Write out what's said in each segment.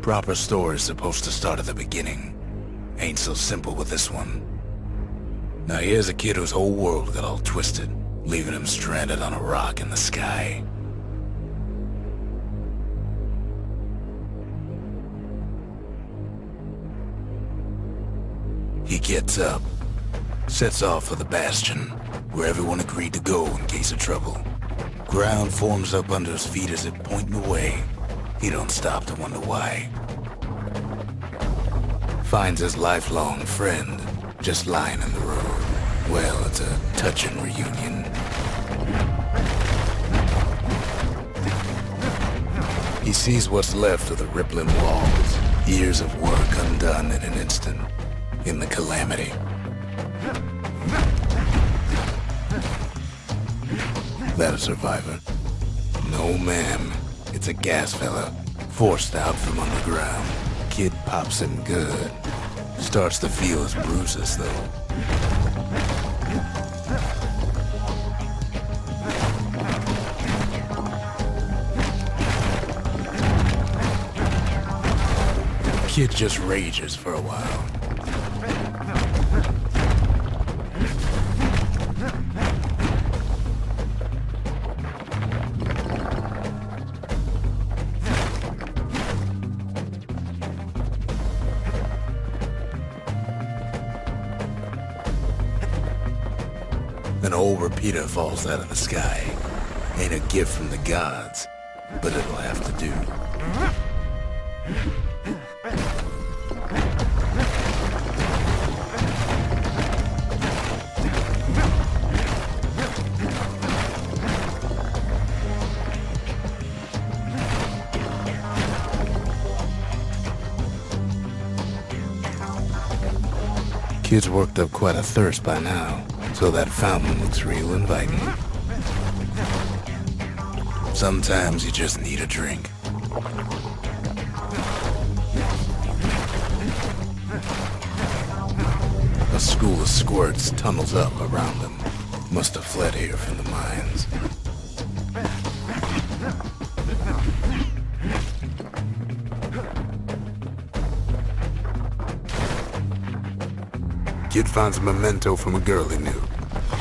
Proper story's supposed to start at the beginning. Ain't so simple with this one. Now here's a kid whose whole world got all twisted, leaving him stranded on a rock in the sky. He gets up, sets off for the Bastion, where everyone agreed to go in case of trouble. Ground forms up under his feet as if pointing away. He don't stop to wonder why. Finds his lifelong friend just lying in the road. Well, it's a touching reunion. He sees what's left of the rippling walls, years of work undone in an instant, in the Calamity. That a survivor? No, ma'am. It's a gas fella, forced out from underground. Kid pops him good. Starts to feel his bruises, though. Kid just rages for a while. An old repeater falls out of the sky. Ain't a gift from the gods, but it'll have to do. Kid's worked up quite a thirst by now, so that fountain looks real inviting. Sometimes you just need a drink. A school of squirts tunnels up around them. Must have fled here from the mines. Kid finds a memento from a girl he knew.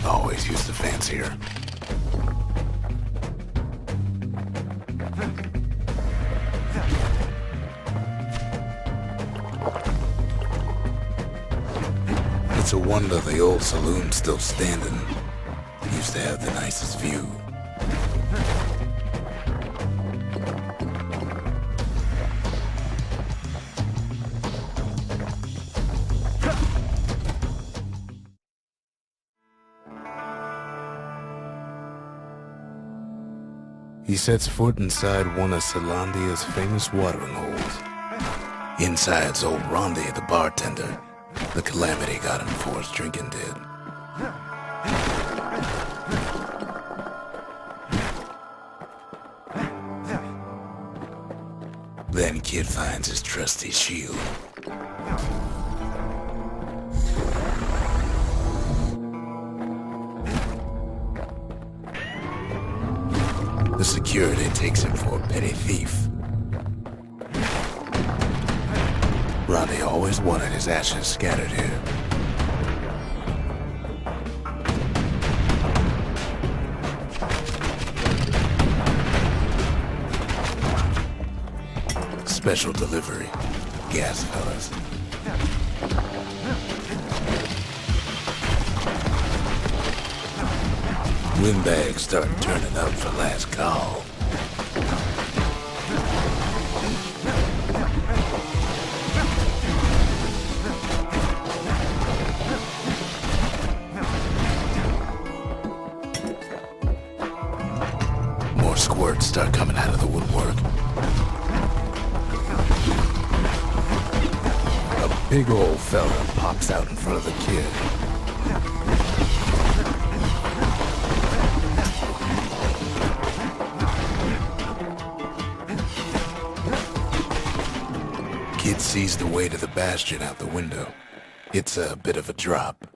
Always used to fancy her. It's a wonder the old saloon's still standing. Used to have the nicest view. He sets foot inside one of Salandia's famous watering holes. Inside's old Rondi, the bartender. The Calamity got him before his drinking did. Then Kid finds his trusty shield. The security takes him for a petty thief. Ronnie always wanted his ashes scattered here. Special delivery. Gas fellas. Windbags start turning up for last call. More squirts start coming out of the woodwork. A big old fella pops out in front of the kid. Kid sees the way to the Bastion out the window. It's a bit of a drop.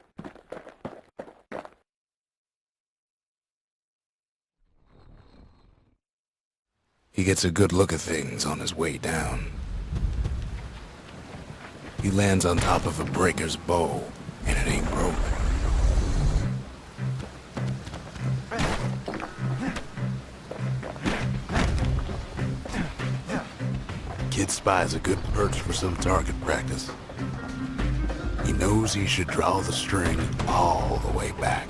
He gets a good look at things on his way down. He lands on top of a breaker's bow, and it ain't broke. Kid spies a good perch for some target practice. He knows he should draw the string all the way back.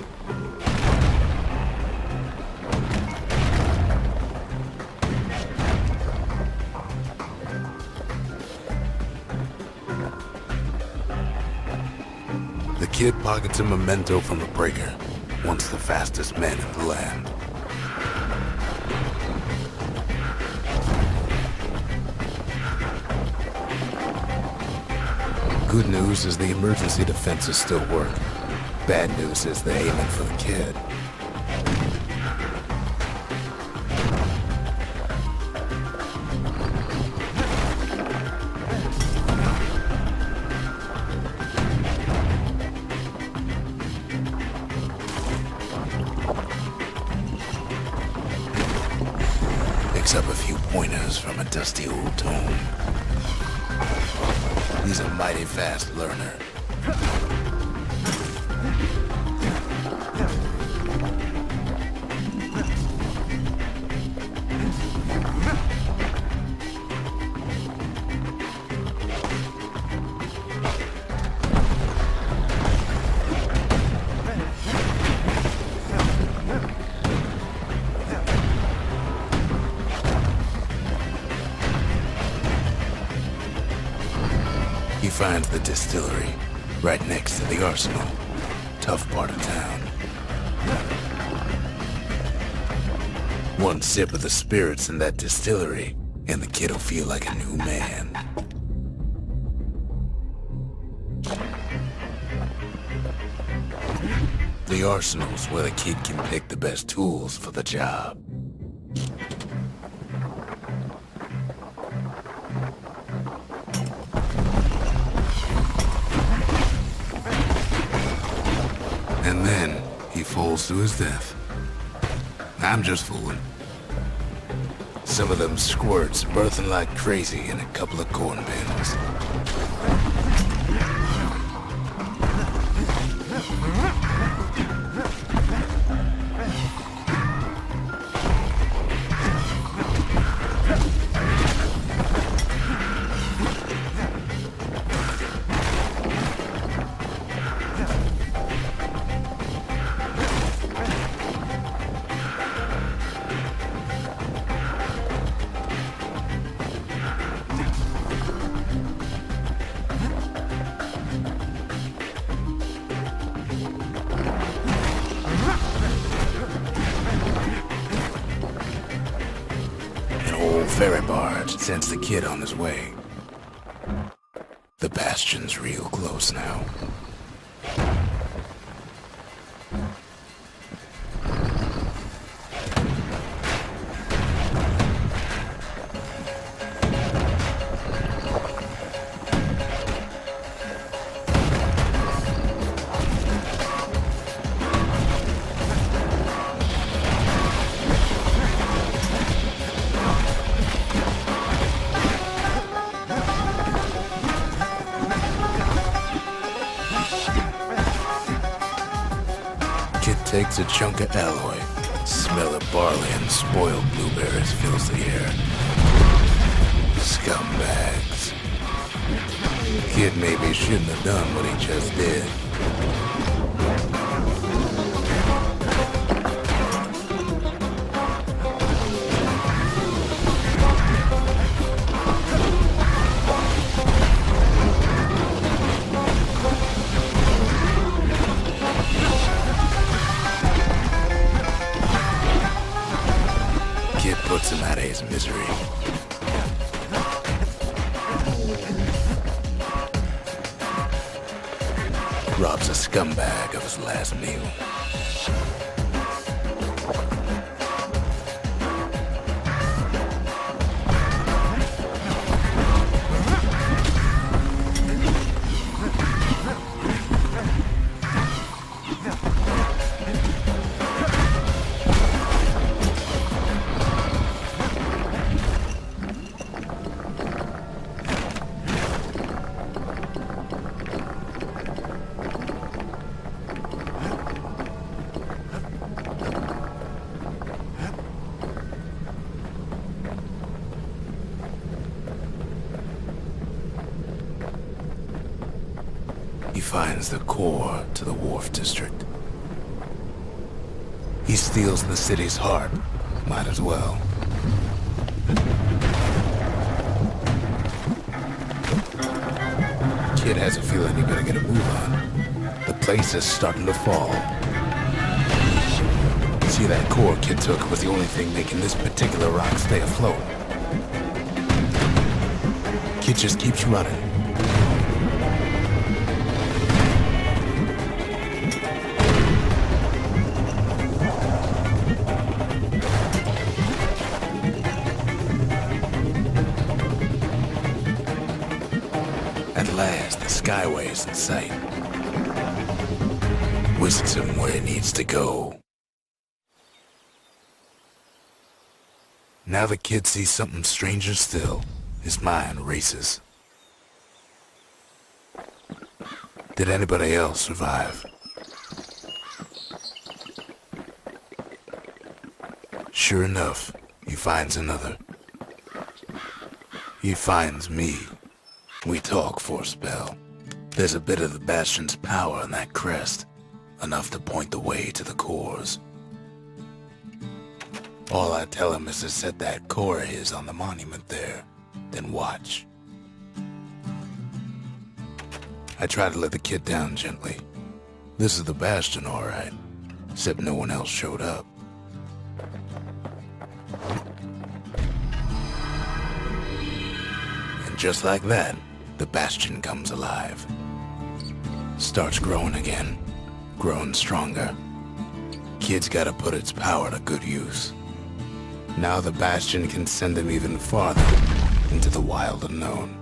The kid pockets a memento from the breaker, once the fastest man in the land. Good news is the emergency defenses still work. Bad news is they're aiming for the kid. Picks up a few pointers from a dusty old tome. He's a mighty fast learner. He finds the distillery, right next to the arsenal. Tough part of town. One sip of the spirits in that distillery, and the kid'll feel like a new man. The arsenal's where the kid can pick the best tools for the job. And then he falls to his death. I'm just fooling. Some of them squirts birthing like crazy in a couple of corn bins. Ferry barge sends the kid on his way. The Bastion's real close now. Takes a chunk of alloy. Smell of barley and spoiled blueberries fills the air. Scumbags. Kid maybe shouldn't have done what he just did. Puts him out of his misery. Robs a scumbag of his last meal. finds the core to the Wharf District. He steals the city's heart. Might as well. Kid has a feeling he better get a move on. The place is starting to fall. See, that core Kid took was the only thing making this particular rock stay afloat. Kid just keeps running. At last, the Skyway is in sight. Whisks him where he needs to go. Now the kid sees something stranger still. His mind races. Did anybody else survive? Sure enough, he finds another. He finds me. We talk for a spell. There's a bit of the Bastion's power in that crest, enough to point the way to the cores. All I tell him is to set that core of his on the monument there, then watch. I try to let the kid down gently. This is the Bastion, all right, except no one else showed up. And just like that, the Bastion comes alive. Starts growing again, growing stronger. Kid's gotta put its power to good use. Now the Bastion can send him even farther into the wild unknown.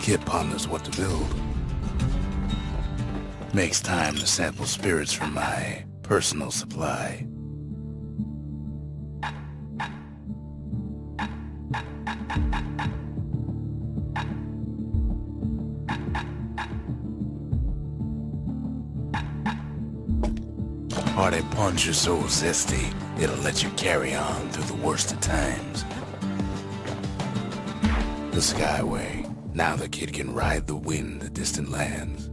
Kid ponders what to build. Makes time to sample spirits from my personal supply. Hearty punch is so zesty, it'll let you carry on through the worst of times. The Skyway. Now the kid can ride the wind to distant lands.